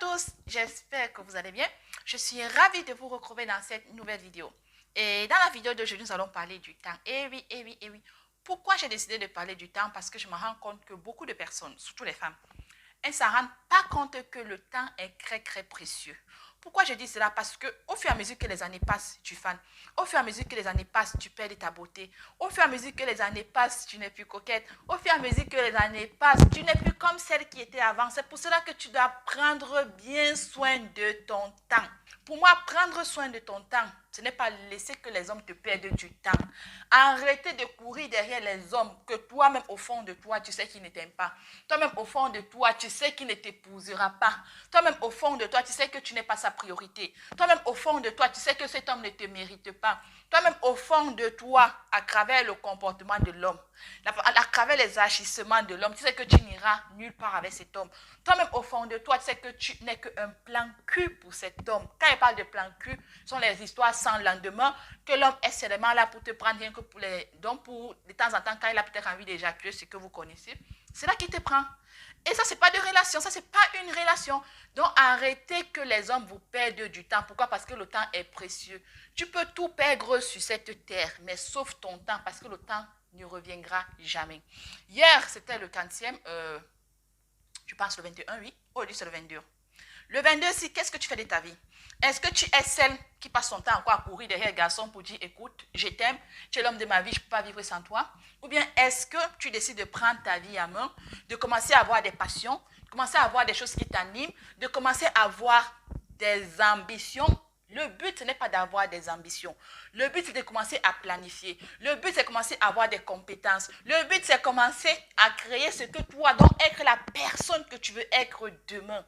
tous, j'espère que vous allez bien. Je suis ravie de vous retrouver dans cette nouvelle vidéo. Et dans la vidéo d'aujourd'hui, nous allons parler du temps. Eh oui, eh oui, eh oui. Pourquoi j'ai décidé de parler du temps? Parce que je me rends compte que beaucoup de personnes, surtout les femmes, elles ne s'en rendent pas compte que le temps est très, très précieux. Pourquoi je dis cela? Parce qu'au fur et à mesure que les années passent, tu fanes. Au fur et à mesure que les années passent, tu perds de ta beauté. Au fur et à mesure que les années passent, tu n'es plus coquette. Au fur et à mesure que les années passent, tu n'es plus comme celle qui était avant. C'est pour cela que tu dois prendre bien soin de ton temps. Pour moi, prendre soin de ton temps, ce n'est pas laisser que les hommes te perdent du temps. Arrêtez de courir derrière les hommes que toi-même, au fond de toi, tu sais qu'ils ne t'aiment pas. Toi-même, au fond de toi, tu sais qu'il ne t'épousera pas. Toi-même, au fond de toi, tu sais que tu n'es pas sa priorité. Toi-même, au fond de toi, tu sais que cet homme ne te mérite pas. Toi-même, au fond de toi, à travers le comportement de l'homme, à travers les agissements de l'homme, tu sais que tu n'iras nulle part avec cet homme. Toi-même, au fond de toi, tu sais que tu n'es qu'un plan cul pour cet homme. Quand il parle de plan cul, ce sont les histoires sans lendemain, que l'homme est seulement là pour te prendre rien que pour les... Donc, de temps en temps, quand il a peut-être envie d'éjaculer, ce que vous connaissez, c'est là qu'il te prend. Et ça, ce n'est pas de relation, ça, ce n'est pas une relation. Donc, arrêtez que les hommes vous perdent du temps. Pourquoi? Parce que le temps est précieux. Tu peux tout perdre sur cette terre, mais sauf ton temps, parce que le temps ne reviendra jamais. Hier, c'était le 40e, je pense le 21, oui. Aujourd'hui, c'est le 22. Le 22, si, qu'est-ce que tu fais de ta vie? Est-ce que tu es celle qui passe son temps encore à courir derrière le garçon pour dire, écoute, je t'aime, tu es l'homme de ma vie, je ne peux pas vivre sans toi? Ou bien est-ce que tu décides de prendre ta vie à main, de commencer à avoir des passions, de commencer à avoir des choses qui t'animent, de commencer à avoir des ambitions? Le but, ce n'est pas d'avoir des ambitions. Le but, c'est de commencer à planifier. Le but, c'est de commencer à avoir des compétences. Le but, c'est de commencer à créer ce que toi, donc être la personne que tu veux être demain.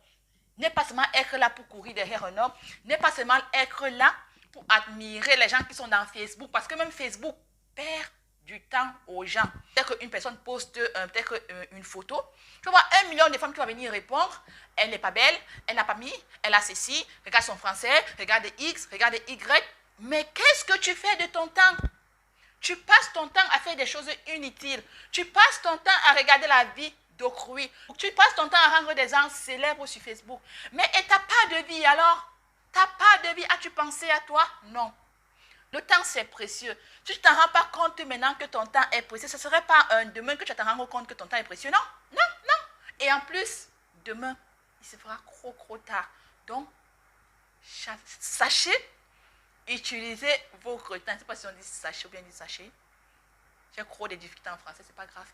N'est pas seulement être là pour courir derrière un homme, n'est pas seulement être là pour admirer les gens qui sont dans Facebook, parce que même Facebook perd du temps aux gens. Peut-être qu'une personne poste une photo, tu vas voir 1 million de femmes qui vont venir répondre, elle n'est pas belle, elle n'a pas mis, elle a ceci, regarde son français, regarde X, regarde Y, mais qu'est-ce que tu fais de ton temps? Tu passes ton temps à faire des choses inutiles, tu passes ton temps à regarder la vie d'autrui. Tu passes ton temps à rendre des gens célèbres sur Facebook. Mais tu n'as pas de vie alors? Tu n'as pas de vie. As-tu pensé à toi? Non. Le temps, c'est précieux. Si tu ne t'en rends pas compte maintenant que ton temps est précieux, ce ne serait pas demain que tu te rends compte que ton temps est précieux. Non, non, non. Et en plus, demain, il se fera trop tard. Donc, sachez utiliser vos temps. Je ne sais pas si on dit sachet ou bien on dit sachet. J'ai trop de difficultés en français, c'est pas grave.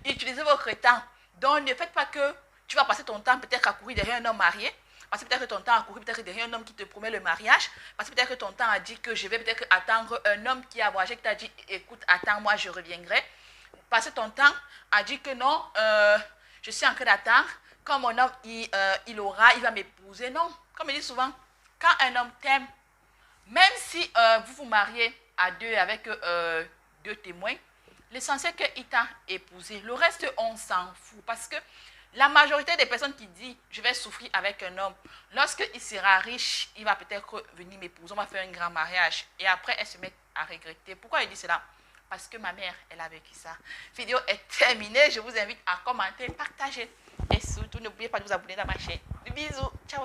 Utilisez votre temps. Donc, ne faites pas que tu vas passer ton temps peut-être à courir derrière un homme marié. Passer peut-être ton temps à courir peut-être derrière un homme qui te promet le mariage. Passer peut-être ton temps à dire que je vais peut-être attendre un homme qui a voyagé, qui t'a dit, écoute, attends-moi, je reviendrai. Passer ton temps à dire que non, je suis en train d'attendre. Quand mon homme, il va m'épouser. Non, comme je dis souvent, quand un homme t'aime, même si vous vous mariez à deux avec 2 témoins, l'essentiel qu'il t'a épousé. Le reste, on s'en fout. Parce que la majorité des personnes qui disent « je vais souffrir avec un homme », lorsqu'il sera riche, il va peut-être venir m'épouser, on va faire un grand mariage. Et après, elle se met à regretter. Pourquoi elle dit cela? Parce que ma mère, elle a vécu ça. La vidéo est terminée. Je vous invite à commenter, partager. Et surtout, n'oubliez pas de vous abonner à ma chaîne. Des bisous. Ciao.